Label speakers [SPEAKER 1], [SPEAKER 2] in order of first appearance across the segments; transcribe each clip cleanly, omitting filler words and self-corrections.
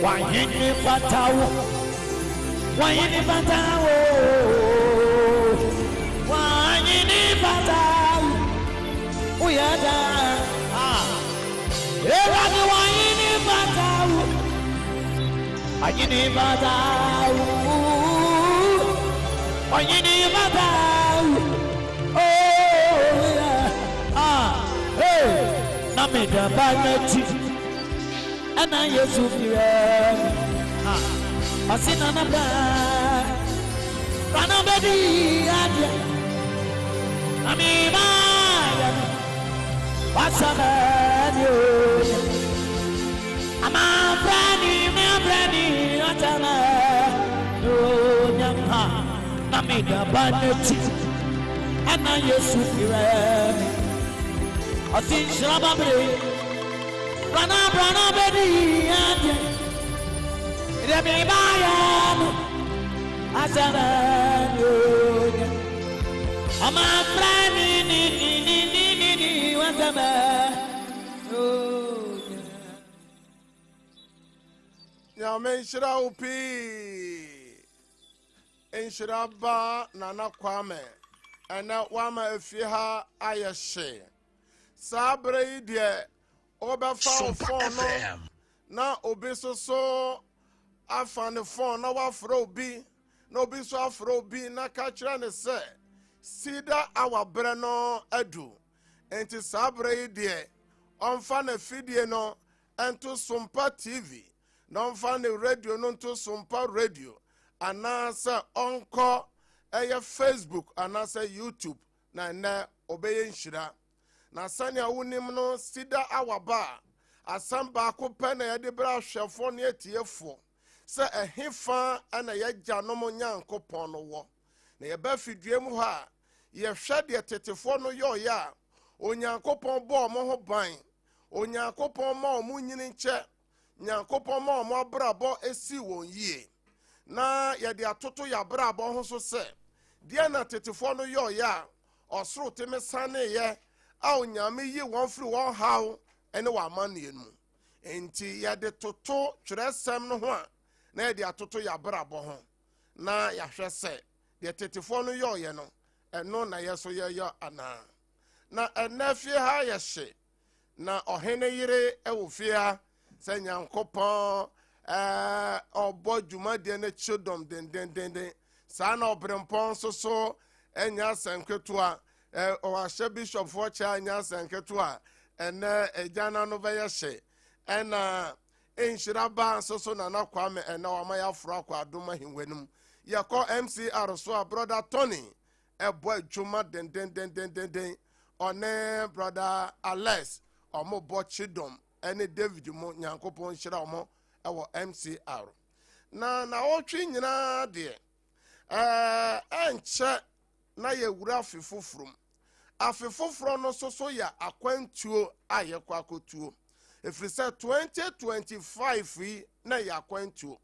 [SPEAKER 1] Wayini Patawo, Wayini Patawo, Wayini Patawo, Uyada, Ewani Wayini Patawo, Wayini Patawo, Wayini Patawo, oh yeah, hey, Namida Baneti. Ana Yesu kire asina na ba kana bedi adia ami ba ya wasana dio ama brani me brani atana do nyaka na me da baneti ana Yesu kire asin shraba bre Brana bedi ande ide mi bayan asana yo ama brani ni wasana yo
[SPEAKER 2] ya men shira upi en shira ba nana kwame ana wama efiha ayeshe sabre ide Oba phone no na obi so afane phone na wafro bi na obi so afro bi na ka kire ne se CEDAR our bre no adu enti sabre de onfa na fidie no ento SOMPA TV na onfa na radio no ento SOMPA radio anasa onko eye Facebook anasa YouTube na na obeye nshira na sanya wunim no CEDAR awaba asamba akopɛ na yɛde bra hwɛfo ne etiefo sɛ ɛhefa ana yɛgya no mo nyankopɔn no wɔ na yɛba fidue mu ha yɛhwɛ de tetefo no yɔyɛ a onyankopɔn bɔ mo ho ban onyankopɔn ma mo nyini nkyɛ nyankopɔn ma mo abrabɔ esi wɔn yie na yɛde atoto yɛ abrabɔ ho so sɛ deɛ na tetefo no yɔyɛ a ɔsoro teme sane yɛ a onyame yi won free won haw ene wa manne mu enti ya de toto twerɛsɛm no ho a na ya de atoto ya brabɔ ho na ya hwɛ sɛ de tetefo no yɔyɛ no ɛno na yɛso yɛyɛ ana na ɛnafie ha yɛ hye na ɔhene yire ɛwɔ fie ha sɛ nyankopɔn ɔbɔ dwumadie no kyodom dendendenden saa na ɔbrempɔn so ɛnya sanketo a Owashe Bishop for China Sanketua and Ejana no Vayashe and Inshiraba so na Kwame and now Maya Frakwa Duma him wenum. Ya call MCR so brother Tony a boy Juma den on brother Alex or mo bochidom any David Mo Yankopon Shiramo our MCR. Na all chin na dear and check na ye wurafi fufrum afefofro no so ya akwantuo aye kwakotuo efiri se 2025 na ya akwantuo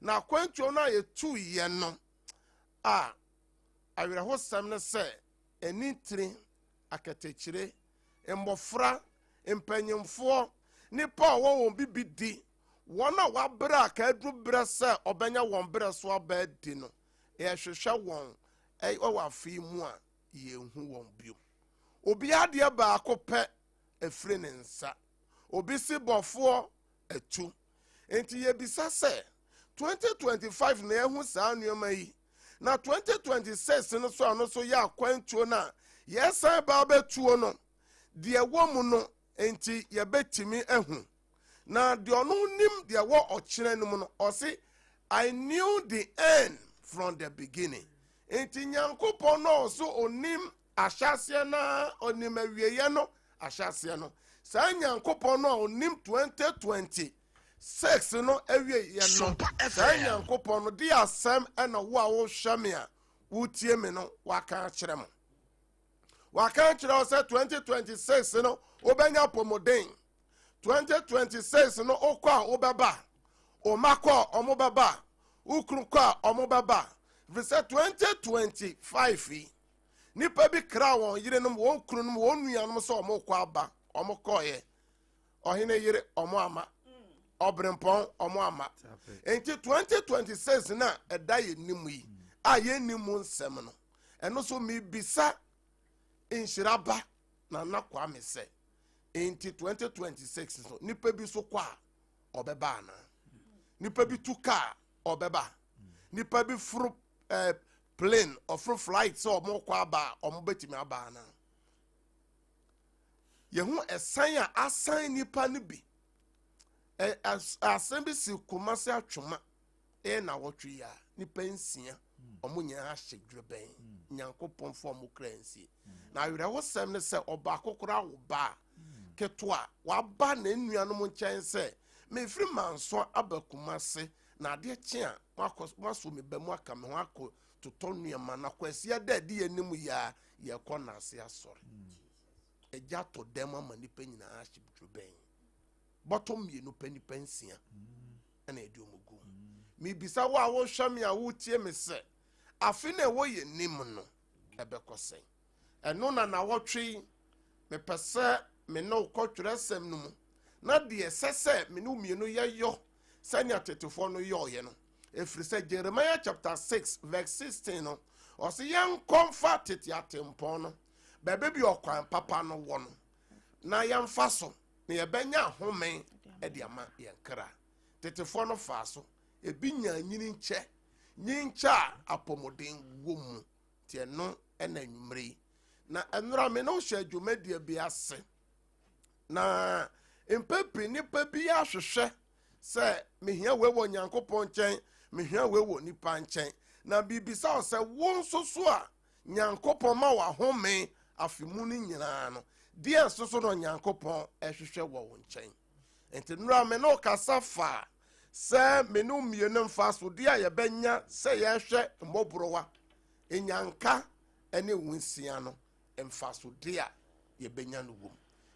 [SPEAKER 2] na akwantuo na ye 2 ye no awere hosam ne se enitri akatechire embofra empanyemfo nipa wo bibidi wona wabra ka adru bra se obenya won bra so abadi no ye hwehwe won wa fi mu a ye hu won bio obi ade ba akopɛ efre ne nsa obi si bɔfo atu enti ye bisa sɛ 2025 na ehu saa nneɛma yi na 2026 no so ano so ya akwantuo na yesan ba betuo no de ɛwɔ mu no enti ye betimi ehu na de ɔno nim de ɛwɔ ɔkyerɛ no mu no ɔse I knew the end from the beginning. Enti nyankopɔn no so onim ahyase na onim awieye no ahyase no saa nyankopɔn no onim 2026 no awieye no saa nyankopɔn no de asɛm na wo a wo hwɛ me a wotie me no waka kyerɛ mo waka kyerɛ sɛ 2026 no obenya pomoden 2026 no okɔ a obeba omakɔ omobeba ukrukɔ a omobeba Visa 2025 nipa bi kra won yire no won kru no won nua no so omo kwa aba omo koye ohene yire omo ama obrempon omo ama enti 2026 na eda ye nimu yi a ye nimu nsem no eno so mi bisa inshiraba na nakwa me se enti 2026 so nipa bi so kwa obeba na nipa bi tuka obeba nipa bi furu plane or furu flight so omo kwa ba omo betimi aba na ye hu esan a asan nipa ne bi asan bi si komase atwoma na wotwe ya nipa nsia omo nya ahye dweben nyankopon fo omo kransi na awere wo sem ne se oba akokora wo ba ketwa wa ba na nuanom nchen se me firi manso abakumase na ade kye a maso me ba mu aka me ho akọ toto nuama na kwasi ada di anim ya ye kọ na ase asore eja to dem ama nipa nyina ahye dweben bottom ye no panipa nsia na edi omugu mi bisa wa wo hwam ya wo tie me se afi na wo ye nim no ebekọsen eno na wotwe me pese me no kotwere sem no mu na de sese me no mienu yeyo sanya tetefo no yoye no efiri se Jeremiah chapter 6 verse 16 no o se yan comfort tetempon no bebe bi okwan papa no wo no na yan faso na ye benya homen e de ama ye nkra tetefo no faso ebi nya nyini nche apomoden wom tie no na nwumre na enura me no hye adwumadie bi ase na empepi nipa bi ahwehwe se mehia wewo nyankopon nchen mehia wewo nipa nchen na bibisa o se won soso a nyankopon ma wa home afimu ni nyina no die soso no nyankopon ehwehwe wo nchen enti nura me no kasafa se menu mienu mfaso dia ye benya se ye hwe mbobrowa enyanka ene wunsia no mfaso dia ye benya no wom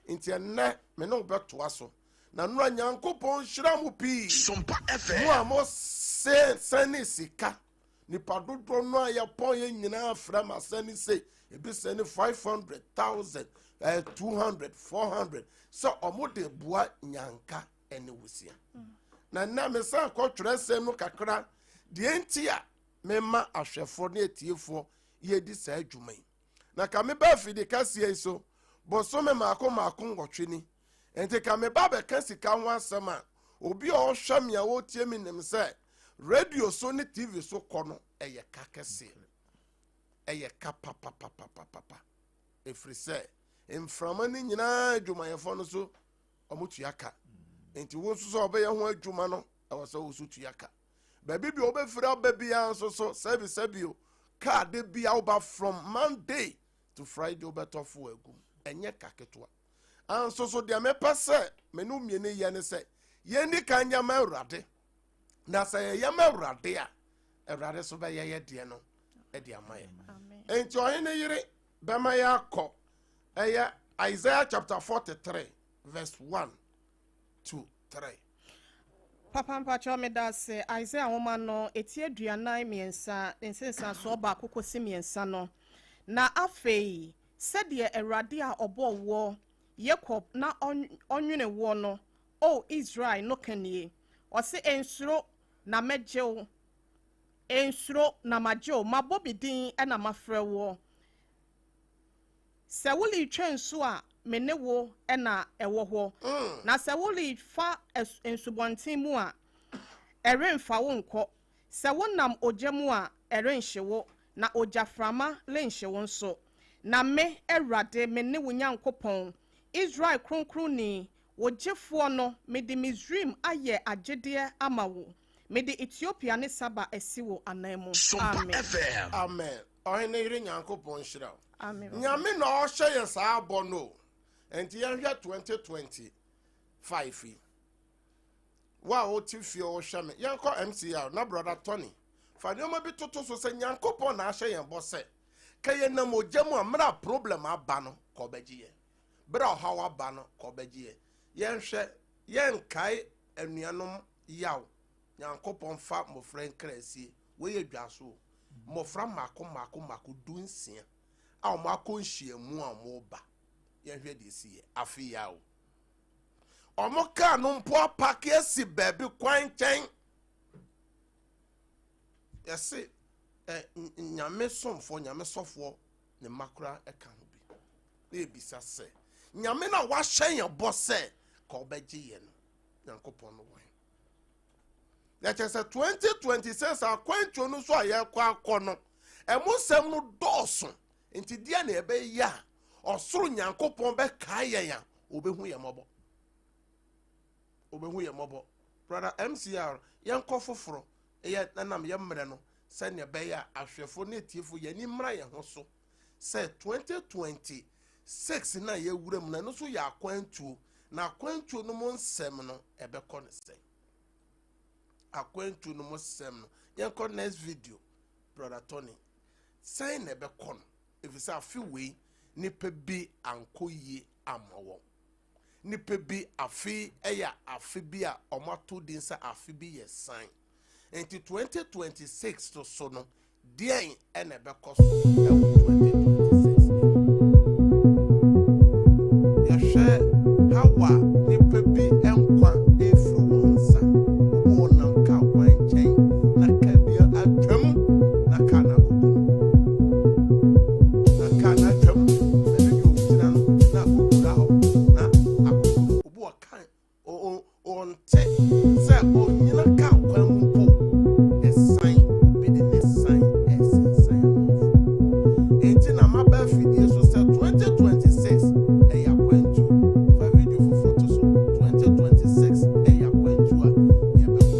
[SPEAKER 2] enti enne me no beto aso na nura nyankopon hira mu pi SOMPA FM mo amo se sika ni padodo no ya pon ye nyina afra ma sani se ebi se ni 500,000 200 400 so omo de bua nyanka ene wusia na me san kotwere sem no kakra de enti a me ma ahwefo na etiefo ye di sa adwuman na ka me ba fidi kasie so boso me mako ngotwe ni enti ka me ba be kasika ho asem a obi o hwam ya wo tie mi nim se radio so ni TV so kono eye kakese eye papa efri se emframa ni nyina adwumayefo no so omutu yaka enti wo so obe ye ho adwuma no e so wo so tu yaka ba bi obe fira ba bia so sebio card bia oba from Monday to Friday obe tofo agum enye kaketwa so de me pese me no miene ye ne se ye ni kanya ma urade na se ye ma urade a urade so ba ye de no e de amaye enti ohene yire be ma ya akọ eye Isaiah chapter 43 verse 1 2 3
[SPEAKER 3] Papa mpacho me da se Isaiah woma no etie aduanan miensa nsensa so ba kokosi miensa no na afei sede erade a obowo Jacob na onwene wo no o Israel no kanie o se ensuro na mejew ensuro na majew mabobidin e na mafrewo se woli twenso a menewo e na ewo ho na se woli fa ensubontin mu a eremfa wo nko se wonam ogyemu a erenhyewo na ogyaframa lenhyewo nso na me erade menewo nyankopon Israel kronkroni wojefo no me de Misraim aye agede amawo me de Ethiopia ne Saba esiwo anamu amen
[SPEAKER 2] amen ohene ire nyankopon hira
[SPEAKER 3] amen
[SPEAKER 2] nyame na o hye ye sa abo no enti ya hwa 2025 wa o ti fie o hwe me yanko MCR na brother Tony fa ne ma bi toto so se nyankopon na hye ye bo se kaye na mojamu amra problem aba no ko bagiye bra hawa ba no ko bagiye yenhwe yenkai anuanom yaw nyankopon fa mofra nkrasie we ye dwaso mofra mako dunsia a mako nhyiamu a mo ba yenhwe de sie afi yaw Omo car no mpo park esi baby kwan chen. Yesi nyame somfo nyame sofo ne makura eka ho bi. Na ebisa se nyame na wa hyen ye bo se ka obeje ye no. Nyankopon no wan. Ya chese 2026 akwantuo no so aye kwa akono. Emusem no doso. Enti dia na ebe ya osoro Nyankopon be kaye ya obehu ye mobo. Obehu ye mobo. Brother MCR yanko foforo eye nanam ye mre no se ne be ya ahwefo na etiefo ye ni mra ye ho so se 2026 na ye wuram na no so ya akwantuo na akwantuo no mo nsem no ebe ko ne se akwantuo no mo nsem no yanko next video brother Tony say na ebe ko no efisa afi we nipa bi ankoyie amawo nipa bi afi eya afi bi a omato din sa afi bi ye sign enti 2026 to so no dien ene be koso 2026 ya hwe hawa nipa bi enkwa efru wonsa obo nam ka kwan chen na ka bi atwam na ka na kubu na ka na atwam ene bi otina na okura ho na akubu obo kan onte se onyina ka kwan mpo esan obi de ne san esensan enti na maba fidie so se 2026 eya kwantu fa video for photo so 2026 eya kwantu a ye be ko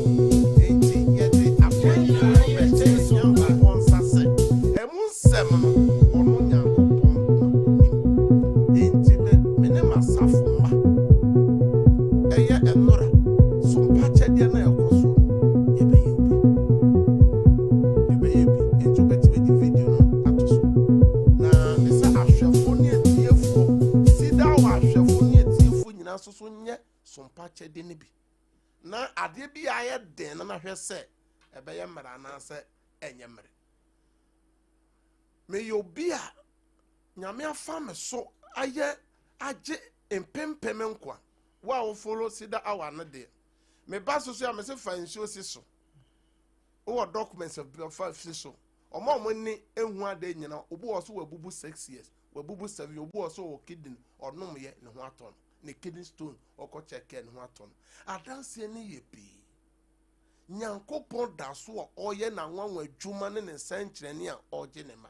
[SPEAKER 2] enti ye de akwantu be te so ba onsa se emunsem no ono Nyankopon na onim enti me ne masafo ma eye enora sompa chede na ekoso ye be yebi enti obetime di video no atoso na nisa ahwefo ne etiefo CEDAR wa ahwefo ne etiefo nyina soso nye sompa chede ne bi na ade bi aye den na hwe se ebe ye mra na se enye mre me yobi a nyame afa me so aye age empempem nkwa wa wo follow CEDAR awa na de me ba so ya me se fa nsuo si so wo documents of 5 si so omo ni ehu ade nyina obu wo so wabubu 6 years wabubu 7 obu wo so wo kidney onom ye ne ho aton ne kidney stone oko check ne ho aton adanse ne ye bi Nyankopon da so oye na nwanwa adwuma ne ne sankyerene a oje ne ma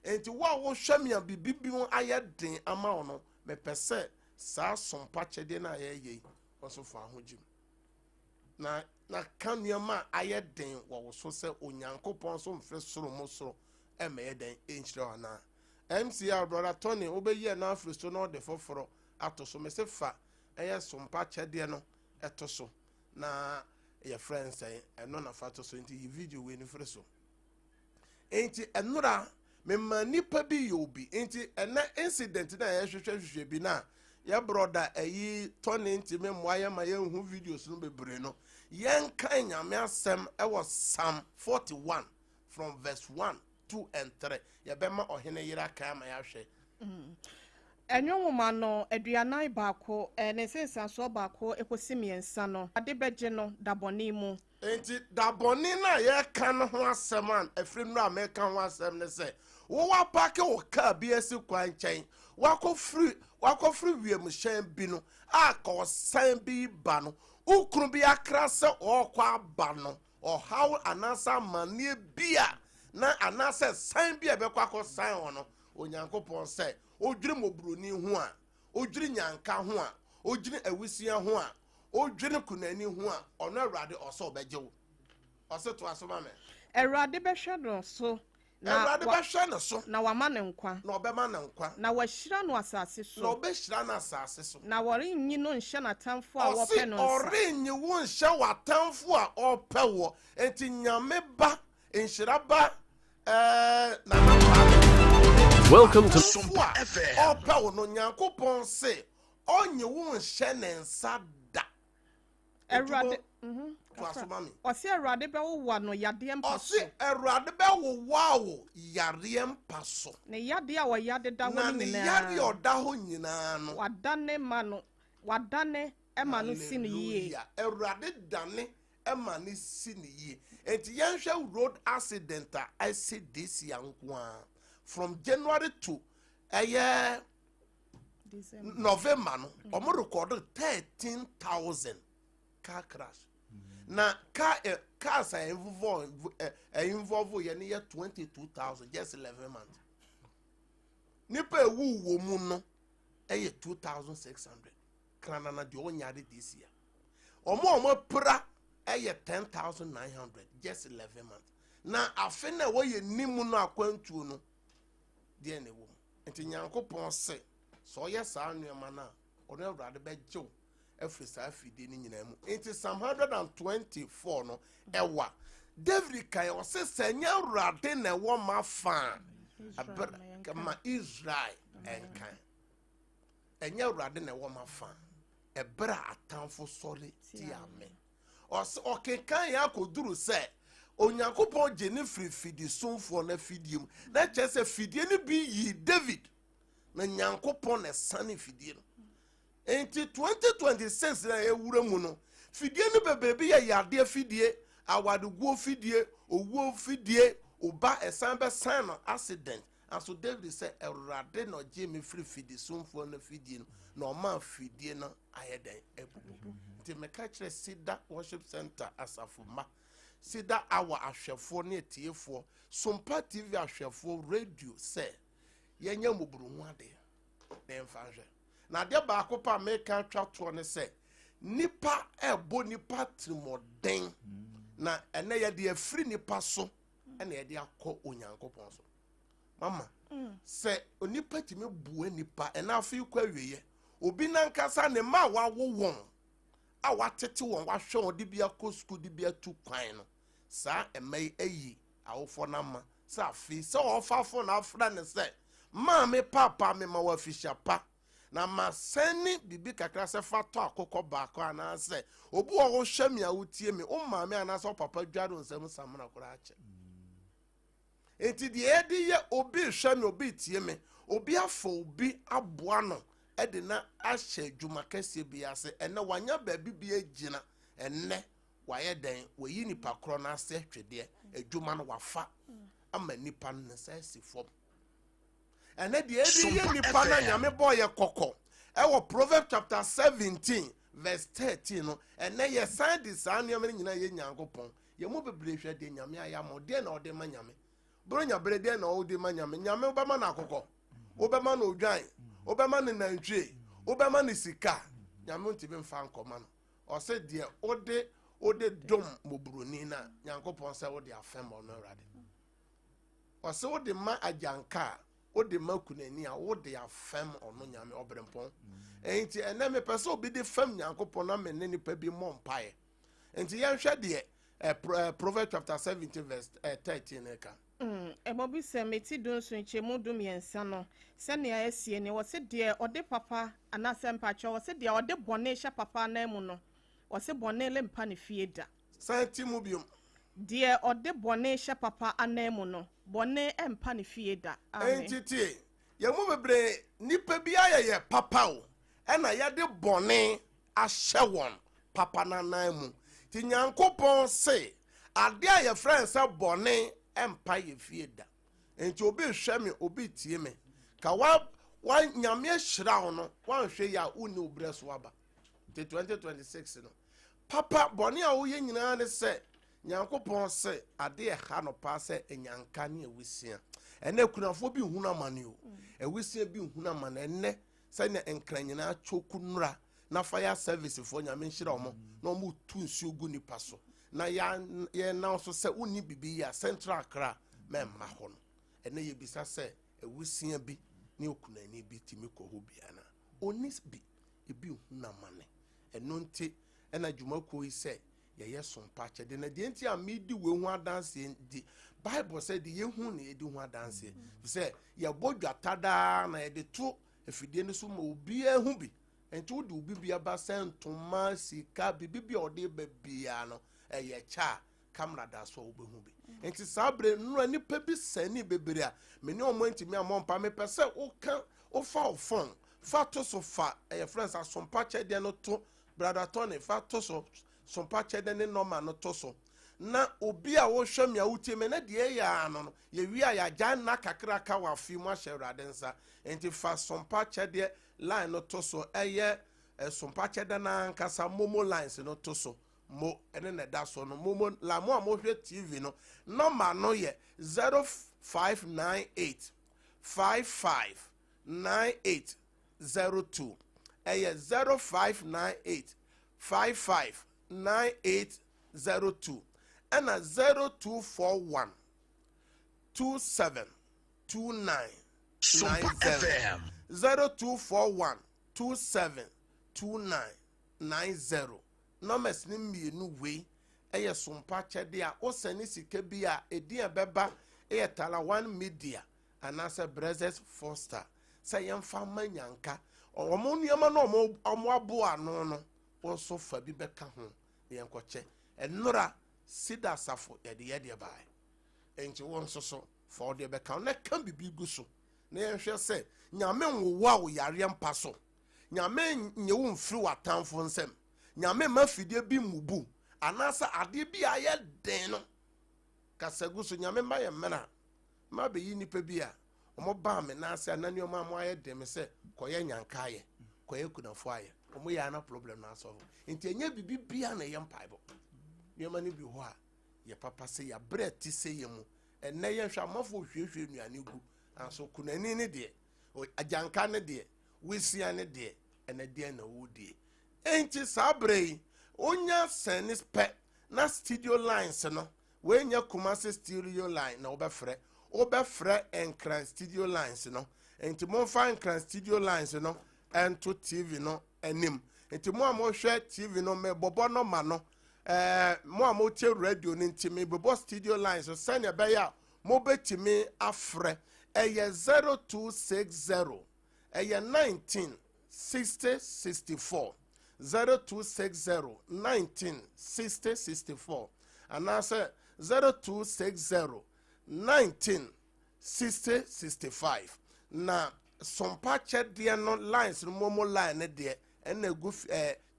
[SPEAKER 2] enti wa wo hwamia bibibi won aye den ama ono me pese sa sompa chede na ye oso fa hojim na kanuama aye den wo so se Onyankopon so mfe soro mo soro eme den enchire ona MCR brother Tony obeyi na afristo no de foforo atoso me se fa eye sompa chede no etoso na your friends say eno na fa toso nti video we ni freso enti enura me manipa bi yobi enti ena incident na ye hwehwehwe bi na ya brother ayi Tony nti me moaye ma ye hu videos no bebre no yen kan nyame asem e was Psalm 41 from verse 1 2 and 3 ya be ma ohene yira kan ma ya hwe
[SPEAKER 3] enwoma no aduanan baako ne sensanso baako ekosimiensa no ade beje no daboni mu
[SPEAKER 2] enti daboni na ye kan ho asem an afrim no America ho asem ne se wo wa pake wo ka bi esi kwan chen wako free wiem hyen bi no aka osan bi ba no ukru bi akra se okwa ba no ohaw anasa manie bia na anasa san bia be kwa san ono Onyankopon se odwiri mobroni ho a odwiri nyanka ho a odwiri awisia ho a odwiri kunani ho a ono awrade oso bejewo oso to asoma me
[SPEAKER 3] awrade behwe no so
[SPEAKER 2] na behwe no so
[SPEAKER 3] na wama ne nkwa
[SPEAKER 2] na obema ne nkwa
[SPEAKER 3] na wahira no asase so
[SPEAKER 2] na obehira na asase so
[SPEAKER 3] na worenyi no nhye na tamfo a wope no nsa
[SPEAKER 2] orenyi wo nhye watamfo a ope wo enti nyame ba nhira ba
[SPEAKER 4] Welcome to SOMPA FM.
[SPEAKER 2] Ope wo no Nyankopon se onye wo nhye ne nsa da
[SPEAKER 3] awrade Osi awrade be wo no yade empa so
[SPEAKER 2] osi awrade be wo yare empa so
[SPEAKER 3] ne yade a wo yade da wo
[SPEAKER 2] na ne
[SPEAKER 3] nyina
[SPEAKER 2] yare oda ho nyina no
[SPEAKER 3] wadane ma no wadane Emma no si ne yie.
[SPEAKER 2] Awurade dane Emma ni si ne yie. Enti yɛnhwɛ road accident I see this young one from January to November no omo recorded 13,000 car crash. Na cars are involved ye 22,000 just 11 months. Nipa ewu wo mu no 2,600. Krana na de onyade this year. Omo pra 10,900 just 11 months. Na afe na wo ye nimu no akwantuo no de na wo. Enti Nyankopɔn se so ye saa nneema na ono Awurade bejew every saa fide ni nyina mu. Enti Psalm 124 no ewa David kai o se senya Awurade na wo ma fa kama Israel enkan enya Awurade na wo ma fa ebra atamfo sori ti amen o kenkan ya koduru se Onyankopɔn gye ne fidi somfo na fidiem na kyese fidie ni bi yi David na Nyankopɔn na sane fidie no enti 2026 na ewura mu no fidie ni bebebi ya yade fidie awadeguo fidie owuo fidie oba esan be san no accident aso David say Awurade no gye me fidi somfo na fidie no na o ma fidie no ayeden ebubu nti meka kire CEDAR worship center asafoma CEDAR our ahwefo na etiefo SOMPA TV ahwefo radio say yenya muburu hu ade na emfanhwe na de ba akopa meka twato ne say nipa ebo nipa trimoden na ene ye de afri nipa so ene ye de akọ Onyankopon so mama se onipa timi bua nipa ena afi kwa wiye obi nankasa ne ma wa wo won a watete won wa hwe won de bia ko school de bia tu kwan no sa emai ayi awofo na ma sa afi se ofafo na afra ne se ma me papa me ma wa fisha pa na ma seni bibi kakra se fato akokọ baako ana se obu wo hwe me awutie me o ma me ana se papa dwaro nsem samna kora ache enti de edi ye obi hwe me obi tie me obi afọ obi aboa no ede na ahye dwuma kase bi ase ene wanya baabi bi agina enne waye den wayi nipa kro na ase twede adwuma no wafa ama nipa no se sifom ene de edi ye nipa na nyame boye kokko e wo Proverbs chapter 17 verse 13 no ene ye san de san nyame nyina ye Nyankopon ye mo bebre hwe de nyame ayamo de na ode ma nyame bronya brede na ode ma nyame nyame obema na akokko obema na odwan obema na nantwe obema na sika nyame ntibe mfa nkoma no o se de ode dom mobroni na Nyankopon se ode afem ono Awurade o se ode ma ajanka ode ma kunani a ode afem ono nyame obrempon enti ene me pese obi de fam Nyankopon na me ne nipa bi mompae enti yenhwe de Proverbs chapter 17 verse 13 eka
[SPEAKER 3] Ebobi se meti don so nchemu dum yensa no se ne asie ne wo se de ode papa anase mpacho wo se de ode bone hye papa na mu no wo se bone le mpa ne fie da
[SPEAKER 2] santi mu biom
[SPEAKER 3] de ode bone hye papa anamu no bone empa ne fie da amen
[SPEAKER 2] entity ye mu bebre nipa bi ayeye papa o e na ye de bone ahye won papa na namu ti Nyankopon se ade aye friend se bone empire fie da enti obi hwe me obi tie me ka wa nyame hira no wan hwe ya uni obreso aba 2026 no papa bone a wo ye nyina ne se Nyankopon se ade e ha no pa se enyanka ne ewusia ene kunafo bi hunu amane o ewusia bi hunu amane ene se ne enkranyina choku nura na fire service fo nyame hira omo na omo tu nsu ogu nipa so na ye na so se uni bibi ya central Accra memma ho no ene ye bisa se ewusia bi ne okunani bi timi ko ho biana onis bi ebi hunu amane eno nti ena dwumako yi se ye SOMPA chede na de nti amidi we hu adanse di Bible said ye hu na ye di hu adanse se ye bodwa tada na ye de to efidie ne so ma obi hu bi enti wo de obi bia ba sentoma sika bibia ode babia no ye cha camera da so obehu bi enti sabre nura nipa bi sani bebere a me ne omo enti me amompa me pese o kan o fa o phone fa to so fa friends SOMPA chede no to brother Tony fa to so sompa chede ne normal no to so na obi a wo hwɛ me a wotie me na de ya no ye wi a ya gya na kakra ka wa fi mu ahye Awurade nsa enti fa sompa chede line no to so eye sompa chede na nkasa momo lines no to so mo ene na da so no momo la mo a mo hwɛ TV no number no ye 0598 559802 eye 0598 559802 and 0241 2729 FM 0241 272990 numbers ni mienu we eye sompa chede a o sani sika bi a edin beba eye tala one media anasa Brothers Foster say yemfa manyanka omo nuama no omo abo ano no wo so fa bi beka ho yenkoche enora CEDAR safo yede bai enchi won so for de beka na kan bibi gu so na yenhwe se nyame nwowa wo yare mpa so nyame nyewu mfiri watamfo nsem nyame mafidie bi mubu anasa ade bi aye den no kasagu so nyame ma ye mena ma be yi nipa bi a omo ba me na ase anani omo amo aye dem se koye nyanka aye koye kunafo aye omo ya na problem na so enti enye bibi bia na ye mpaibo nioma ni bi ho a ye papa se ya breti se ye mu enne ye hwa mafo hwehwe nuane gu anso kunani ne de ajanka ne de wisia ne de ene de na wo de enti sabrei onya senis pe na studio lines no we nya Kumasi studio line na obefre enkran studio lines no enti mo fa enkran studio lines no ento TV no enim enti mo hwe TV no me bobo no ma no mo che radio ni enti me bobo studio lines so sanya be ya mo betimi afre eye 0260 eye 196064 0260 196064 and I say 0260 196065 na sompa chede no lines no momo line de and na go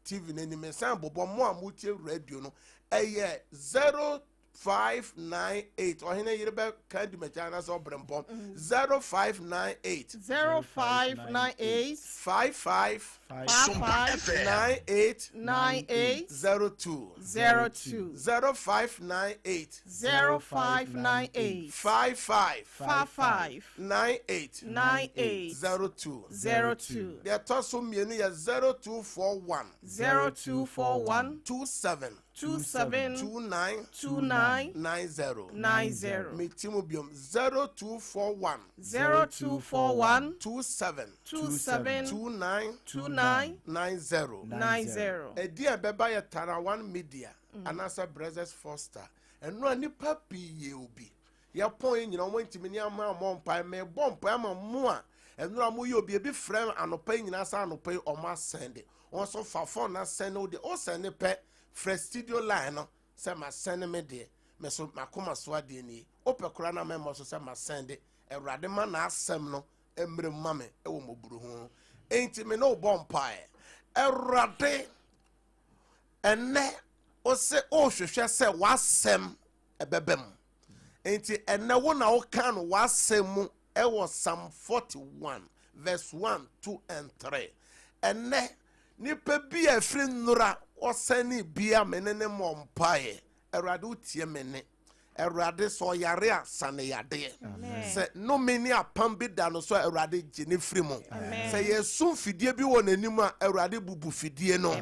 [SPEAKER 2] TV na ni me san bobo mo amutie radio no eye 0598 or hina yirebe kan di mechana so brempom 0598 55 98 02 0598
[SPEAKER 3] 55
[SPEAKER 2] 98 02 the toso mienu ya 0241 27 29 90 Metimu biom 0241 27 29 90 Edia beba ya tara one media anasa Brothers Foster eno anipa piye obi ya pon nyina mo ntimi ama mompa me bompa ama mo a eno amu ye obi ebi frame anopa nyina sa anopa o ma send on so fa phone na send o de o send pe fresh studio line no se ma send me de me so makoma so ade ni opekura na me mo so se ma send Ewurade ma na asem no emre mame e wo moburu ho enti me no bompa Ewurade enne o se o hwehwe se wasem ebebem enti enne wo na wo kan wasem mu e wo Psalm 41 verse 1 2 and 3 enne nipa bi afri nnura osani bia menene mompae Ewurade utie mene Ewurade so yare asane yade se no meni apam bi da no so Ewurade gene firi mu se yesu fidie bi won anim a Ewurade bubu fidie no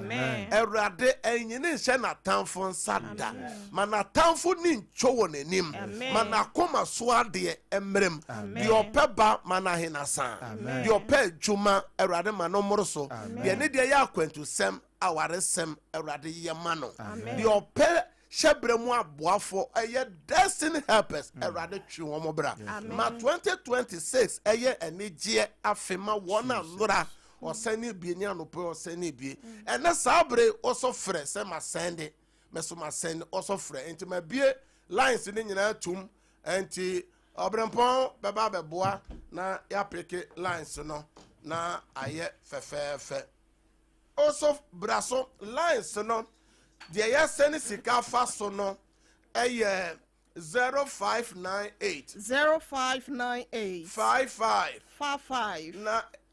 [SPEAKER 2] Ewurade enyine nhye na tamfo nsada mana tamfo ni ncho won anim mana koma so ade emrem di opeba mana hinasa di opa djuma Ewurade mano moroso de ne de ya akwantu sem aware sem Ewurade yemano di opa shebremu aboafo eye destiny helpers Ewurade twi won bra ma 2026 eye enigye afema wona lura osani bieni anopo osani bie ene sabre oso frɛ se ma send meso ma send oso frɛ enti ma bie lines ni nyina tum enti obrempon beba beboa na ya peke lines no na aye fefefe also braso lines no de ya send sika fa so no 0598
[SPEAKER 3] 0598
[SPEAKER 2] 55
[SPEAKER 3] 55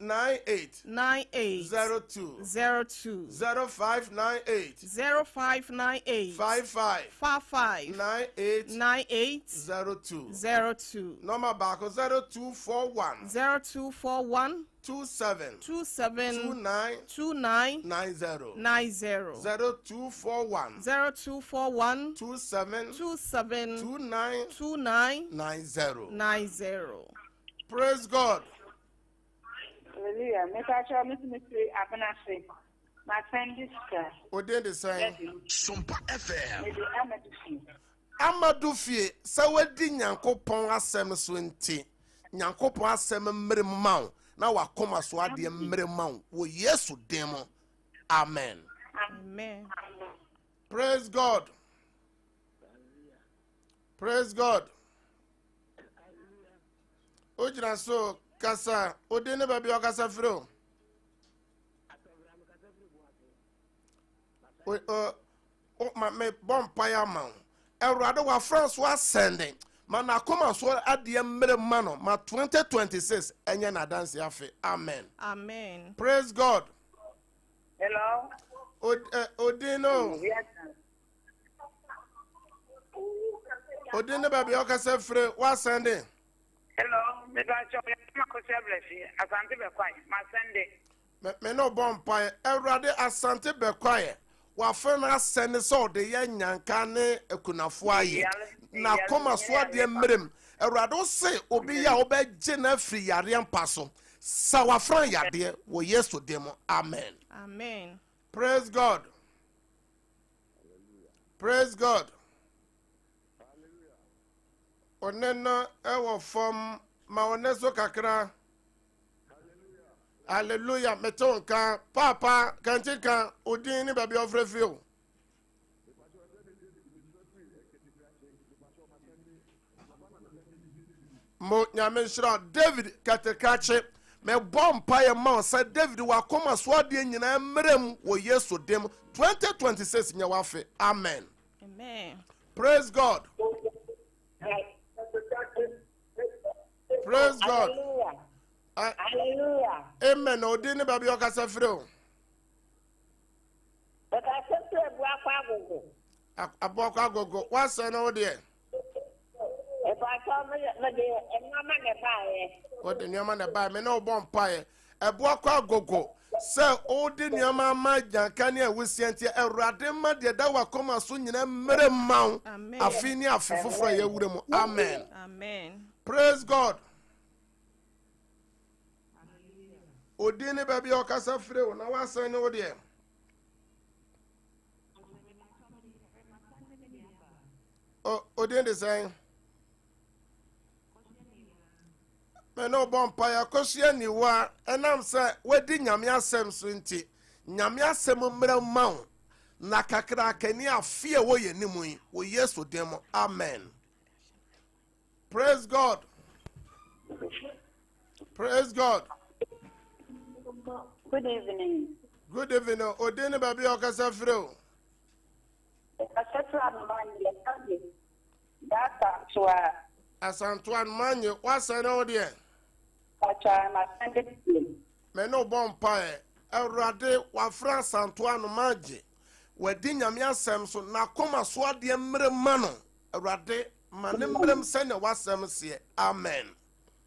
[SPEAKER 2] 98
[SPEAKER 3] 98
[SPEAKER 2] 02
[SPEAKER 3] 02
[SPEAKER 2] 0598
[SPEAKER 3] 0598
[SPEAKER 2] 55
[SPEAKER 3] 55
[SPEAKER 2] 98
[SPEAKER 3] 98
[SPEAKER 2] 02
[SPEAKER 3] 02
[SPEAKER 2] number back 0241
[SPEAKER 3] 0241
[SPEAKER 2] 27
[SPEAKER 3] 27
[SPEAKER 2] 29
[SPEAKER 3] 29
[SPEAKER 2] 90
[SPEAKER 3] 90
[SPEAKER 2] 0241
[SPEAKER 3] 0241
[SPEAKER 2] 27
[SPEAKER 3] 27
[SPEAKER 2] 29
[SPEAKER 3] 29
[SPEAKER 2] 90.
[SPEAKER 3] 90.
[SPEAKER 2] Praise God.
[SPEAKER 5] Hallelujah. Make sure Mr. Abanase. My friend is
[SPEAKER 2] Odin the same.
[SPEAKER 4] SOMPA FM.
[SPEAKER 5] maybe Amadusi.
[SPEAKER 2] Amadu fie sa wadi nyankopon asem so nti. Nyankopon asem mmere maw na wakoma so ade mmere maw wo Yesu demo. Amen.
[SPEAKER 3] Amen.
[SPEAKER 2] Praise God. Praise God. Ojina so kasa Odin ne baby okasa fro. Me bompire man. Erado wa France was sending. Man akoma so ade mmere ma no ma 2026 enye na dance afi. Amen.
[SPEAKER 3] Amen.
[SPEAKER 2] Praise God.
[SPEAKER 5] Hello.
[SPEAKER 2] Odino.
[SPEAKER 5] Yes.
[SPEAKER 2] Odino baby okasa fre was sending.
[SPEAKER 5] Hello. Make sure you blessing. Asante be quiet. My Sunday.
[SPEAKER 2] Me no bompire. Erade asante be quiet. Wafena send so de ye nyanka ne ekunafo aye na koma so de mmerem Erado se obi ya obegye na afiri yare mpa so sa wafran yade wo Yesu demo. Amen.
[SPEAKER 3] Amen.
[SPEAKER 2] Praise God. Praise God. Onena ewo fom ma oneso kakra. Hallelujah. Metonka papa kantika odin ni baby ofrefio. Mo nyame shira David katekache me bompa ye ma say David wa koma so ade nyina mmerem wo Yesu dem 2026 nya wafe. Amen.
[SPEAKER 3] Amen.
[SPEAKER 2] Praise God. Praise God.
[SPEAKER 5] Hallelujah.
[SPEAKER 2] Amen. Odin ni baby okasa freo.
[SPEAKER 5] But I said to a black wagon.
[SPEAKER 2] Aboko agogo wasa na ode.
[SPEAKER 5] If I told me that and Mama never.
[SPEAKER 2] What the nyama na ba me na obompa eboako agogo se odi nyama ma janka ne awusiantie Awurade ma de da wakoma so nyina mmere maw afini afefoforo ya wurem. Amen.
[SPEAKER 3] Amen.
[SPEAKER 2] Praise God. Odi ne baby okasa freo na wasan ne odi e. Odi de saying me no bompa ya kosia ni wa enam se wedi nyame asem so nti nyame asem mmra maw na kakra kani afie wo ye nimu yi wo Yesu demo. Amen. Praise God. Praise God.
[SPEAKER 5] Good evening.
[SPEAKER 2] Good evening. Odin baby okasa freo.
[SPEAKER 5] I said to Amanda, that's why
[SPEAKER 2] Asantuan manye wasa na odi e.
[SPEAKER 5] my Sunday.
[SPEAKER 2] Me no bompa Awurade wafra Asantuan maje wedi nyame asem so na koma so ade mmere ma no Awurade ma ne mmerem se ne wasem se. Amen.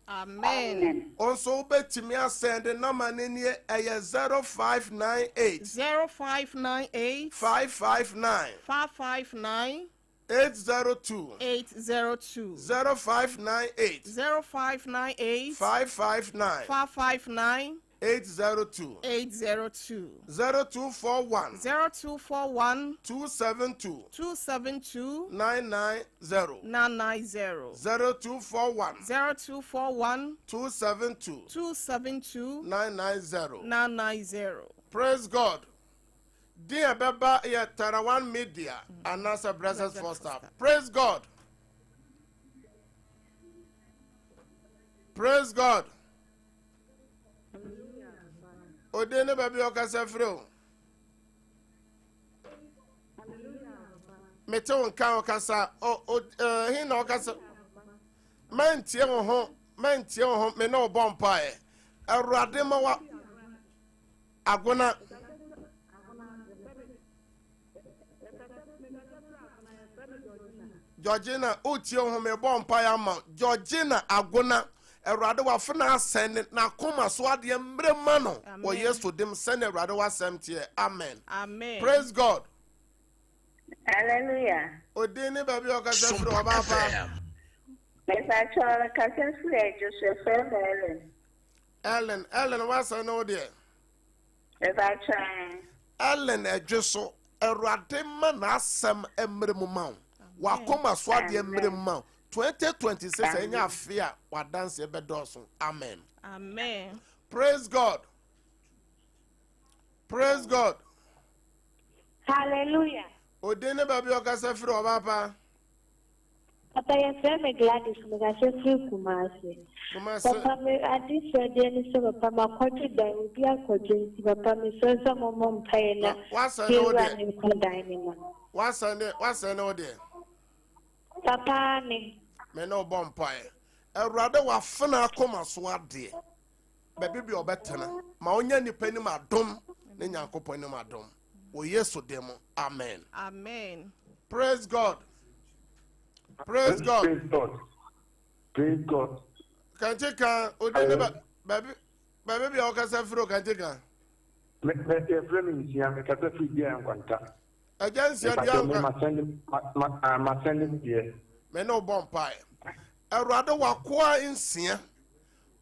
[SPEAKER 3] Amen.
[SPEAKER 2] Also betimi asende na maneni eye 0598
[SPEAKER 3] 0598
[SPEAKER 2] 559
[SPEAKER 3] 559
[SPEAKER 2] 802
[SPEAKER 3] 802
[SPEAKER 2] 0598
[SPEAKER 3] 0598
[SPEAKER 2] 559
[SPEAKER 3] 559
[SPEAKER 2] 802
[SPEAKER 3] 802
[SPEAKER 2] 0241
[SPEAKER 3] 0241
[SPEAKER 2] 272
[SPEAKER 3] 272
[SPEAKER 2] 990
[SPEAKER 3] 990
[SPEAKER 2] 0241
[SPEAKER 3] 0241
[SPEAKER 2] 272
[SPEAKER 3] 272
[SPEAKER 2] 990.
[SPEAKER 3] 990.
[SPEAKER 2] Praise God. Dear Baba, yeah, Tarawan Media, and answer Blessed Foster. Praise God. Praise God. Odene baby okasa freo. mete wo nka okasa he na okasa mantie wo ho me na obompa e awurade ma wa agona Georgina utie ho me bompa ya ma Georgina agona awurade wa fena asene na koma so ade mrema no wo Yesu dim sene awurade wa semtie amen praise God
[SPEAKER 5] Hallelujah.
[SPEAKER 2] Odini baby okasa fro obapa
[SPEAKER 5] Mesa chora kasa fre Joseph
[SPEAKER 2] Ellen wasa no de
[SPEAKER 5] Mesa chora
[SPEAKER 2] Ellen edweso awurade ma na asem emremu ma wa koma so ade emremu ma 2026 enya afia wa dance e bedoso amen praise God
[SPEAKER 5] Hallelujah.
[SPEAKER 2] Odene baby okasa fro obapa
[SPEAKER 6] Papa, yes, I'm glad it's my free Kumasi. Papa, I did say, dear, Papa, my country, there will be a country. Papa, me so some mom paying.
[SPEAKER 2] What's an order?
[SPEAKER 6] Papa,
[SPEAKER 2] me no bompire. A rather wa fana coma swat dear. Baby, be better. My onya ni penny my dom, then yanko penny my dom. Oh, yes, so demo. Amen. Praise God. Praise God.
[SPEAKER 7] Praise God.
[SPEAKER 2] Can take a baby be okasa fro can take a
[SPEAKER 7] me friend is here, me kata free there and kwanta.
[SPEAKER 2] Against your
[SPEAKER 7] ma send here.
[SPEAKER 2] Me no bompire. A rather wa kwa insia.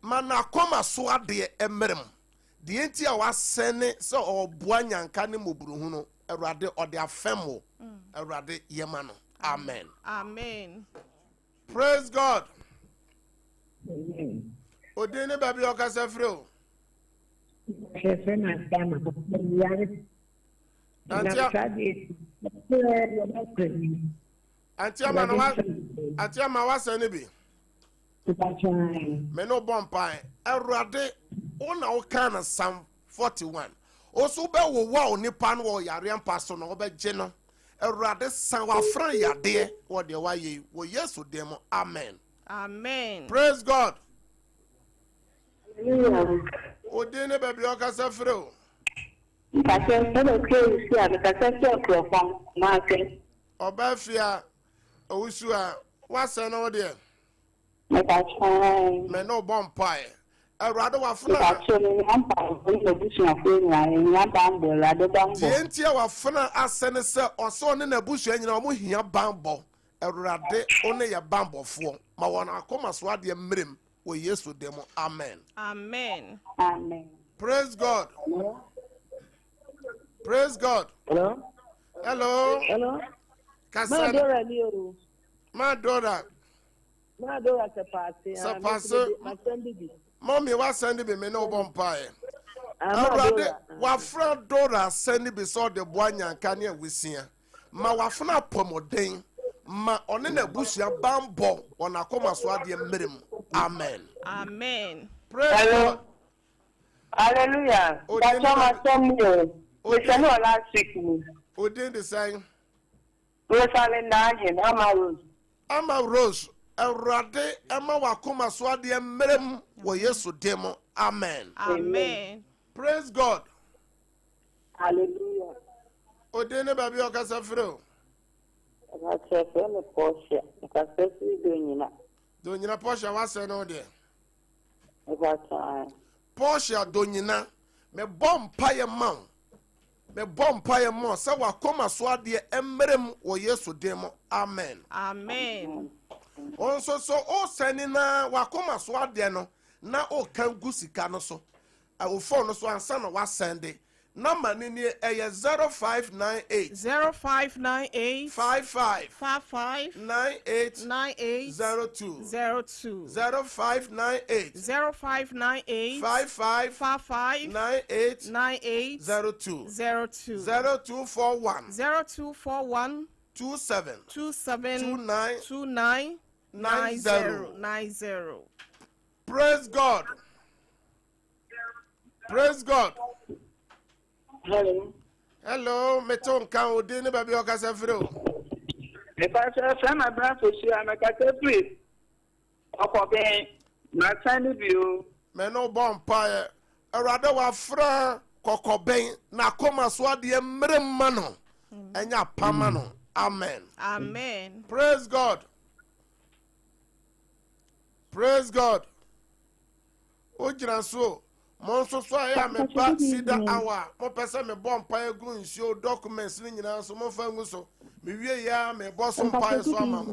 [SPEAKER 2] Mana koma so ade emerem. The entia was sene so or buanya nkane moburu no. A rather or their femo. A rather yemano. Amen. Praise God. Odene baby okasa fro. Antia ma wasa ne bi. Me no bompai. Erade ona o kana Psalm 41. Oso be wo wa onipa no yare ampa so no be gye no. Erade san wa fran yade wo de wa ye wo Yesu dem amen. Praise God. Odene baby okasa fro. Obafia owusua wasa no de me no bompai. Erade wa fran Tientia wa fana asene se oso ne na busu anyina omo hia bambo Erade one ya bambo fo ma wona akoma so ade mrem wo Yesu dem amen. Praise God. Praise God. Hello. Kasana. Madora sepase. Mommy was sending me no bompire. Erade wa fran Dora send be so de boanya kane awisia. Ma wa fana pomoden ma one na busia bambo ona koma so ade mmerem. Amen. Praise God.
[SPEAKER 5] Hallelujah. That's what I we shall not last week.
[SPEAKER 2] Odin the same.
[SPEAKER 5] Ama
[SPEAKER 2] Rose. Erade ema wa koma so ade mmerem wo Yesu dem. Amen. Praise God.
[SPEAKER 5] Hallelujah.
[SPEAKER 2] Odene baby okasa fro. Donyina Portia wase no de. Portia donyina me bompa ye man. Me bompa ye man se wa koma so ade emmerem wo Yesu dem. Amen. Onso so o senina wa koma so ade no na o kan gusika no so. O phone no so ansa na wa sende. Number ni 0598 55 98 02 0598 55 98 02 0241 27 29 90. Praise God. Hello, meton kan odin baby okasa fro.
[SPEAKER 5] If I say, I'm a brand for sure, I'm a category. Okay, my son of you.
[SPEAKER 2] Meno bompire. Erade wa fra kokoben na koma so ade mremma no. Enya pama no. Amen.
[SPEAKER 3] Amen.
[SPEAKER 2] Praise God. Praise God. Ojira so monso so aya me ba sida awa mo pese me bompa egu nsio documents ni nyina so mo fa ngu so me wie ya me boso mpa so ama.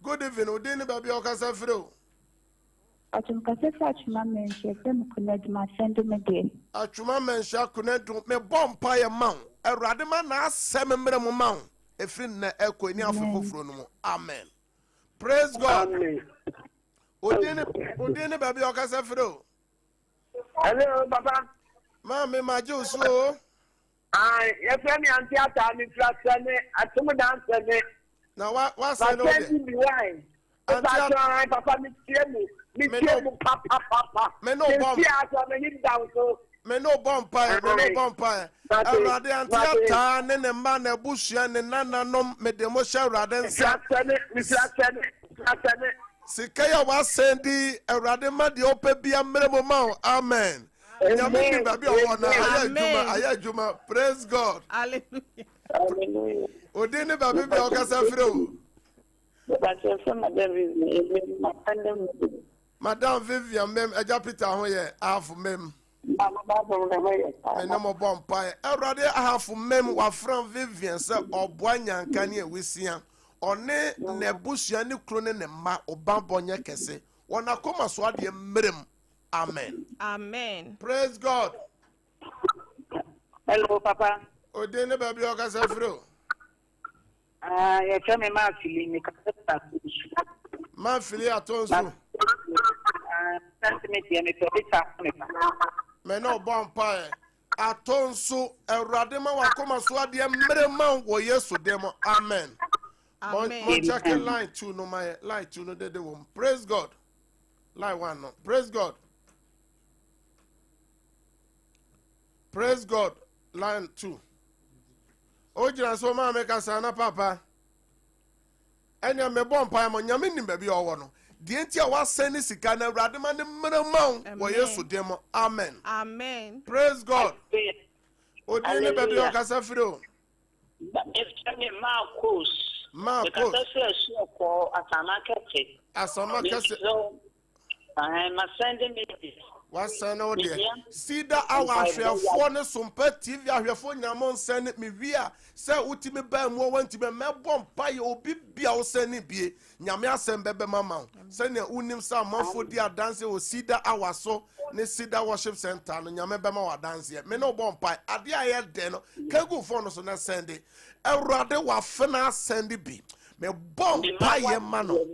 [SPEAKER 2] Good evening odi ni ba bi okasa fire o.
[SPEAKER 6] Atuma mention them connect my send me there.
[SPEAKER 2] Atuma mention connect me bompa ye man. Erade ma na asem mre mo man. Efri na ekọ ni afofoforo no mo. Amen. Praise God.
[SPEAKER 7] Amen.
[SPEAKER 2] Odi ni ba bi okasa fire o.
[SPEAKER 7] Hello, Papa.
[SPEAKER 2] Mama majo so.
[SPEAKER 7] Your friend and theater, me flat, at some dance,
[SPEAKER 2] Na wa say
[SPEAKER 7] but
[SPEAKER 2] no
[SPEAKER 7] tell
[SPEAKER 2] de.
[SPEAKER 7] me why. Papa, me papa.
[SPEAKER 2] Me no bomb.
[SPEAKER 7] Down so.
[SPEAKER 2] Me no bompa. Awurade antiata ne ne ma na busua ne nananom me de mo hye awurade nsa. Sika ya wa sendi awurade ma de opa bia mremo ma. Amen. Nyame ni ba bi o na aya juma. Praise God.
[SPEAKER 3] Hallelujah.
[SPEAKER 5] Hallelujah.
[SPEAKER 2] Odi ni ba bi o kasa fire o.
[SPEAKER 5] But your son,
[SPEAKER 2] Madam Vivian mem eja Peter ho ye half mem. Enamo bompa awurade half mem wa fran Vivian se oboa nyanka ne ewisia. One ne busua ne kro ne ma obambonye kese. Wona koma so ade mrem. Amen.
[SPEAKER 3] Amen.
[SPEAKER 2] Praise God.
[SPEAKER 5] hello, Papa.
[SPEAKER 2] Odi ne ba bi o kasa fire o.
[SPEAKER 5] You tell me, my feeling,
[SPEAKER 2] Ma fili atonso. Me no bompa atonso awurade ma wakoma so ade mrema wo Yesu demo. Amen.
[SPEAKER 3] Amen.
[SPEAKER 2] Mon check line 2 no my line 2 no de wo. Praise God. Line 1 no. Praise God. Praise God. Line 2. Ojira so ma make asana papa. Enya me bompa mo nyame nim ba bi owo no. Die ntia wa send sika na awurade ma ne mrema wo Yesu demo. Amen.
[SPEAKER 3] Amen.
[SPEAKER 2] Praise God. Odine ba bi o kasa fire o.
[SPEAKER 5] If me Marcos,
[SPEAKER 2] Marcos. Asama kese.
[SPEAKER 5] I'm sending me this.
[SPEAKER 2] Wasan no de CEDAR our ahwefo ne SOMPA TV ahwefo nyamon send me wia se utimi ba mu wanti be mebom paye obi bia wo send bie nyame asem bebe mama se ne unim sa manfo di adanse o CEDAR our so ne CEDAR worship center no nyame be ma wa dance me no bom paye ade aye de no kagu fo no so na send ewrade wa fena send bi me bom paye ma no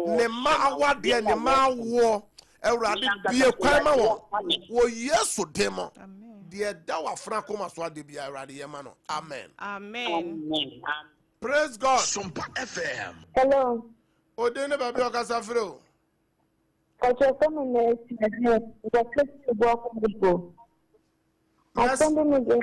[SPEAKER 2] ne ma awade ne ma wo Ewurade bie kwan ma wo Yesu demo de da wa fra koma so ade bia Ewurade ye ma no. Amen.
[SPEAKER 3] Amen.
[SPEAKER 2] Praise God.
[SPEAKER 4] SOMPA FM.
[SPEAKER 6] Hello.
[SPEAKER 2] Ode ne ba bi o kasa fire o.
[SPEAKER 6] Ojo kono me the place to walk with go. I send me there.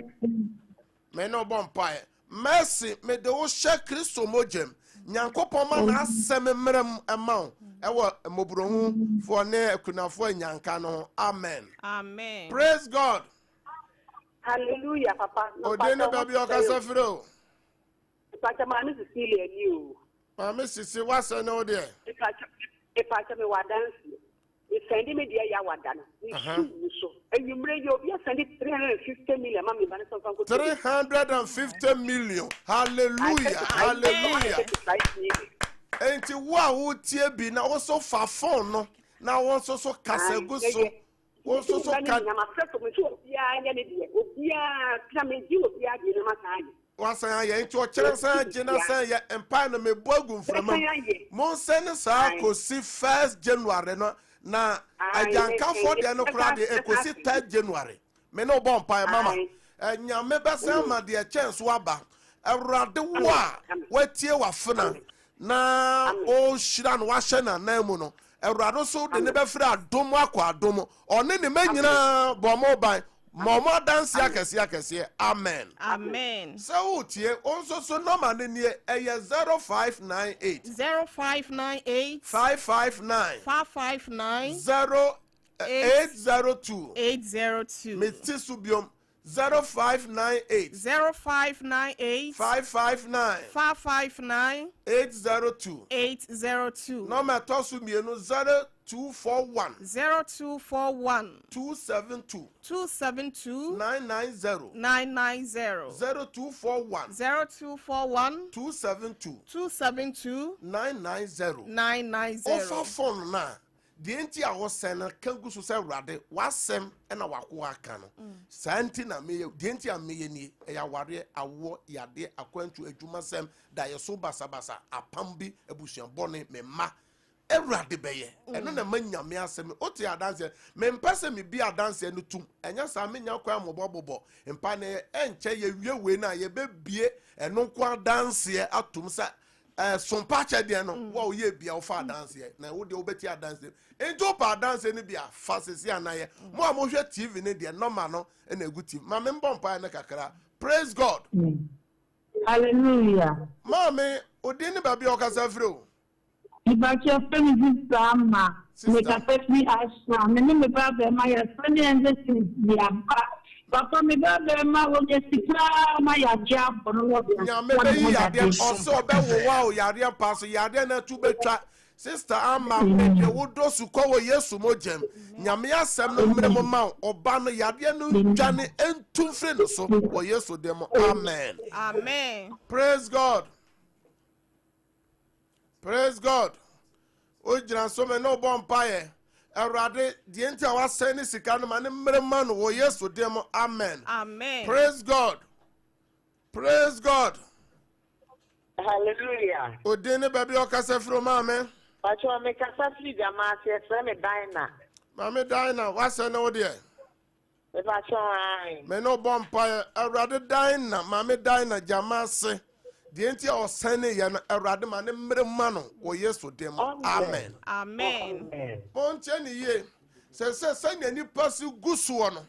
[SPEAKER 2] Me no bompa. Mercy me de wo hye Kristo mojem. Nyankopon ma na asem mrem ema ewo mobrohu for ne akunafo nyanka no. Amen.
[SPEAKER 3] Amen.
[SPEAKER 2] Praise God.
[SPEAKER 5] Hallelujah, Papa.
[SPEAKER 2] Ode ne ba bi o kasa fire o.
[SPEAKER 5] Papa, man is still you.
[SPEAKER 2] Mama sisi wasa no de.
[SPEAKER 5] If I tell me what dance, you send me the Yawadana. So, and you bring your 350 million, Mammy,
[SPEAKER 2] 350 million. Hallelujah. Hallelujah. Enti wo tie bi na wo so fa phone no na wo so kasegu so wo so ka wasan ya enti o kire san gina san ya empire no mebu agu mframa mon sen sa kosi 1st January no na ajanka for de no kra de ekosi 3rd January me no bon pa mama nyame besa ma de chance waba awrade wo a watie wafena na o shira no wahye na namu no awrade so de ne be fra adom akwa adom one ne manyina bo mo ban Mama dance yakasi. Amen.
[SPEAKER 3] Amen.
[SPEAKER 2] So tie also so number ne 0598
[SPEAKER 3] 0598
[SPEAKER 2] 559
[SPEAKER 3] 559
[SPEAKER 2] 802
[SPEAKER 3] 802.
[SPEAKER 2] Metisubium 0598
[SPEAKER 3] 0598
[SPEAKER 2] 559
[SPEAKER 3] 559
[SPEAKER 2] 802
[SPEAKER 3] 802.
[SPEAKER 2] Number tosu mienu 0241
[SPEAKER 3] 0241
[SPEAKER 2] 272
[SPEAKER 3] 272
[SPEAKER 2] 990
[SPEAKER 3] 990.
[SPEAKER 2] 0241
[SPEAKER 3] 0241
[SPEAKER 2] 272
[SPEAKER 3] 272
[SPEAKER 2] 990
[SPEAKER 3] 990.
[SPEAKER 2] Offer phone na the enti a wo sen na kangu so se wrade wasem na wako aka no santi na me the enti a me ni ya ware awo yade akwantu adwuma sem da ye so basabasa apambi abusuan bone me ma ewrade beye eno na manyame asem oti adanse me mpase me bi adanse no tum enya sa me nya kwa mobobobo mpa ne enche ye wiewe na ye bebie eno kwa adanse atum sa SOMPA chede no wo ye bia wo fa dance na wo de wo beti dance enjo pa dance ni bia fa sesi anaye mo amohwe TV ne de normal no na eguti ma me mbompa na kakra. Praise God.
[SPEAKER 8] Hallelujah.
[SPEAKER 2] Mama odi ni ba bia o kasa fre o
[SPEAKER 8] Ibache femi zama me ka pepi asha me me ba be ma ya femi ende si ya Papa me ba be ma wo je sikra ma ya ja bono lo bia.
[SPEAKER 2] Nya me be yi ade oso be wo wa o yare pass yare na tu betwa sister ama me de wo do su ko wo Yesu mojem nya me asem no mre mo ma oba no yare no dwane entu fre no so wo Yesu dem. Amen.
[SPEAKER 3] Amen.
[SPEAKER 2] Praise God. Praise God. O jira so me no bompaye. Erade the enti awa send sika no ma ne mre ma no wo Yesu dem. Amen.
[SPEAKER 3] Amen.
[SPEAKER 2] Praise God. Praise God.
[SPEAKER 7] Hallelujah.
[SPEAKER 2] O dene baby o kasa fro ma amen.
[SPEAKER 7] Pacho me kasa fi jama se me dina.
[SPEAKER 2] Mame Dina, what's an idea?
[SPEAKER 7] Me pacho ai.
[SPEAKER 2] Me no bompaye. Erade Dina, Mame Dina jamase. The enti o sene ya no erade ma ne mre ma no wo Yesu dem. Amen.
[SPEAKER 3] Amen.
[SPEAKER 2] Ponche ni ye. Se ni pasi gusuo no.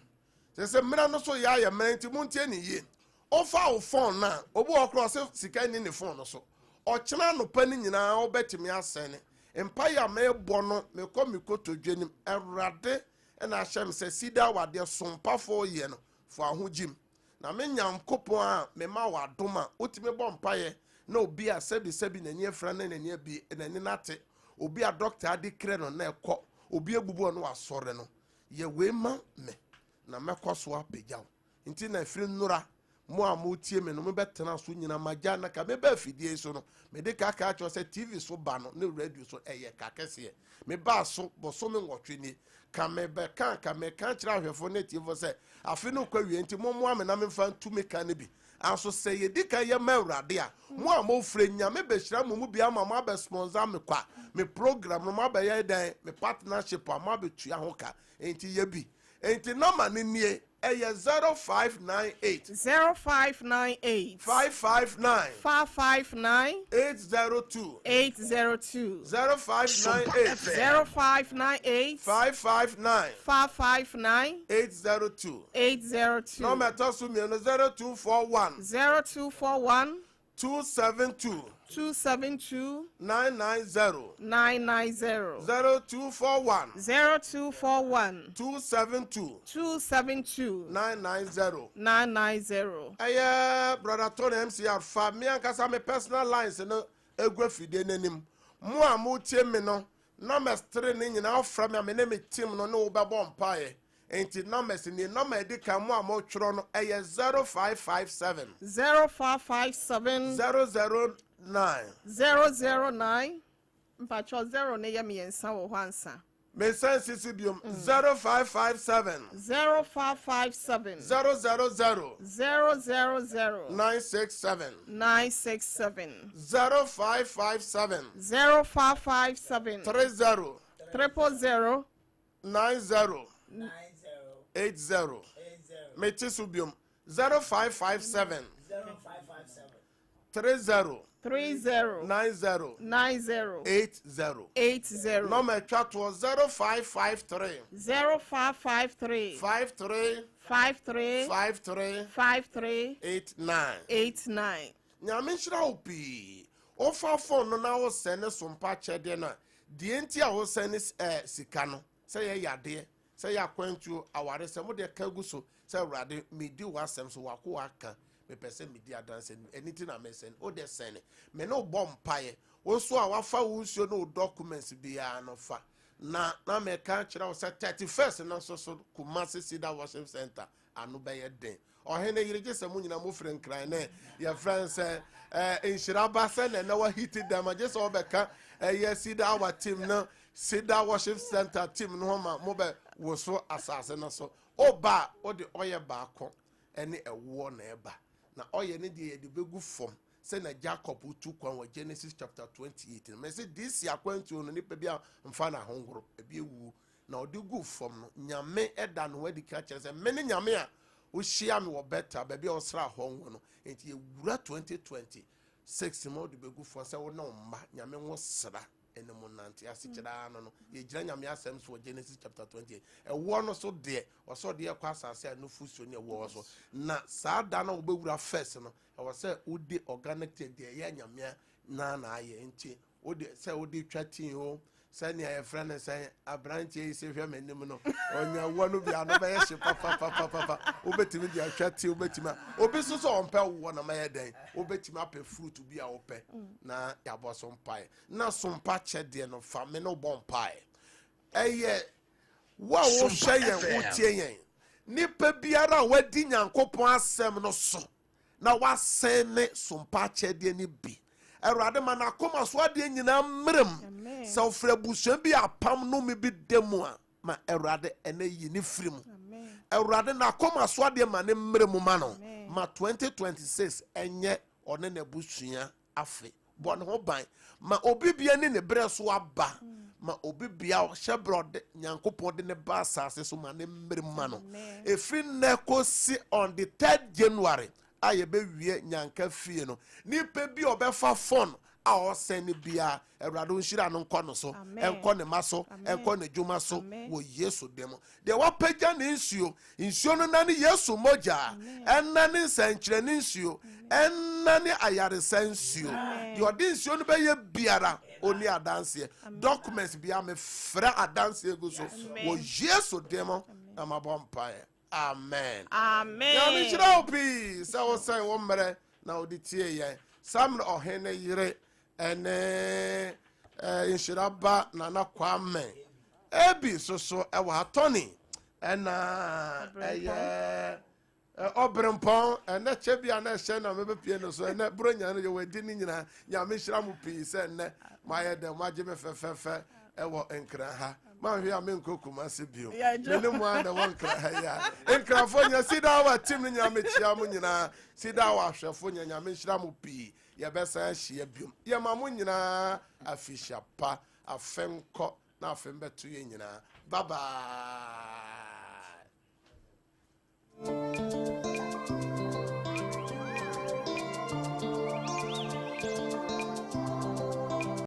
[SPEAKER 2] Se mra no so ya ya menti montie ni ye. Ofa o phone na, obu okro se sika ni ne phone no so. Ochena no pani nyina obetimi asene. Empire me bono me kom mi koto dwenim erade na ahyem se CEDAR wade SOMPA for ye no fo ahogim. Na me nyam kopon a me ma wadoma otime bo mpaye na obi a sebi na nie fra na nie bi na ni nate obi a doctor ade kre no na ekọ obi ebubu no asore no ye we ma me na mekoso apegyaw nti na firi nura mo a mo tie me no me betena so nyina magya na ka me ba fidie so no me de ka cho se TV so ba no na radio so eye ka kese me ba so bo so me nwotwe ni ka me be ka kira hwefo na tie fo se afi no kwa wie nti mo ame na me fa ntu me ka ne bi anso se ye di ka ye ma urade a mo a mo fre nya me be hira mo mu bia ma mo be sponsor me kwa me program no ma be ye dan me partnership a ma be tua ho ka enti ye bi enti number ni nie 0598
[SPEAKER 3] 0598
[SPEAKER 2] 559
[SPEAKER 3] 559
[SPEAKER 2] 802
[SPEAKER 3] 802
[SPEAKER 2] 0598
[SPEAKER 3] 0598
[SPEAKER 2] 559
[SPEAKER 3] 559
[SPEAKER 2] 802
[SPEAKER 3] 802
[SPEAKER 2] number tosu mi no 0241
[SPEAKER 3] 0241
[SPEAKER 2] 272
[SPEAKER 3] 272
[SPEAKER 2] 990
[SPEAKER 3] 990
[SPEAKER 2] 0241
[SPEAKER 3] 0241
[SPEAKER 2] 272
[SPEAKER 3] 272
[SPEAKER 2] 990
[SPEAKER 3] 990.
[SPEAKER 2] Brother Tony MCR fa me ankasa me personal lines no egwa fide nanim mo a mo tie me no numbers 3 ni nyina ofra me na me team no no be bom pae enti numbers ni number edika mo a mo tworo no 0557
[SPEAKER 3] 0557
[SPEAKER 2] 009
[SPEAKER 3] mpacho 0 ne yem yensa wo hwansa
[SPEAKER 2] me sense biom 0557
[SPEAKER 3] 0557
[SPEAKER 2] 000
[SPEAKER 3] 000
[SPEAKER 2] 967
[SPEAKER 3] 967
[SPEAKER 2] 0557
[SPEAKER 3] 0557
[SPEAKER 2] 30
[SPEAKER 3] 000
[SPEAKER 2] 90 80 Metisubium 0557 30
[SPEAKER 3] 30 90 80
[SPEAKER 2] number chat was 0553
[SPEAKER 3] 0553 53 89
[SPEAKER 2] nyame shira opi ofa phone no na wo send sompa chede na de enti a wo send sika no say ye yade say ya kwantu aware se mo de kagu so say urade medi wasem so wako aka me pese medi adanse anything na me send o de send me no bom paye wo so a wafa wo suo no documents bia no fa na me ka kira wo say 31st na so Kumasi CEDAR worship center anu be ye den ohene yirije se mu nyina mo friend kran na your friends inshiraba se na wa hit them just obeka CEDAR our team na CEDAR worship center team no ma mo be wo so asase na so oba o de oye ba ko ene ewo na eba na oye ne de begu fom se na Jacob utu kwan wa Genesis chapter 28 me say this ya kwantu no nipa bia mfa na hongoro ebi ewu na odi gu fom no nyame eda no wadi ka kire se me ne nyame a wo hia me wo better baby o sra hongo no enti ewura 2026 mo de begu fom se wo na mma nyame wo sra ene mo nante asikira no ye gira nyame asem so Genesis chapter 28 ewo no so de o so de kwa asase no fuso ne wo so na saa da na wo bewura first no e wo se wo de organic de ye nyame na aye enti wo de se wo de twatin o sani a friend say abranche se hwe menim no onya wo no bia no be ye papa obetimi dia twati obetima obi so so ompe wo na maye den obetima pe fruit bia ope na ya bo sompai na sompa chede no fa me no bompai eye wa wo hwe yen wo tie yen nipa biara wadi nyankopon asem no so na wasen ne sompa chede ni bi erade mana koma so ade nyina mmerem se ofra busuan bi apam no me bi demu a ma erade ene yi ni firim erade na koma so ade ma ne mmerem ma no ma 2026 enye one na busuan afe bon ho ban ma obibia ni ne bre so aba ma obibia shebrode nyankopon de ne ba asase so ma ne mmerem ma no efri ne kosi on the 3rd January aye be wie nyanka fie no nipa bi obefa phone a o send bia ewrado nhira no nko no so enko ne maso enko ne djuma so wo Yesu demo de wa pagya ne nsuo no na ne Yesu moja enna ne nsankyere ne nsuo enna ne ayare sansuo de odi nsuo no be ye biara oni adanse documents bia me fra adanse ego so wo Yesu demo na mabompae. Amen.
[SPEAKER 3] Amen.
[SPEAKER 2] Ya mi chira opi sa wo say wo mere na oditie ye sam no ohene yire ene inshiraba na na kwame ebi so e wa atoni ena eye obrempon ene chebia na hye na mebe pie no so ene bronya no ye wadi ni nyina ya mi chira mu pi se ene maye de maje me fefefe e wo enkra ha ma hwe amenko Kumasi bio mene mu anda wankra ha ya enkrafo nya CEDAR wa team nya mechia mu nyina CEDAR wa hwefo nya me hira mu pi ye besa hye bio ye ma mu nyina afisha pa afenko na afembeto ye nyina bye bye.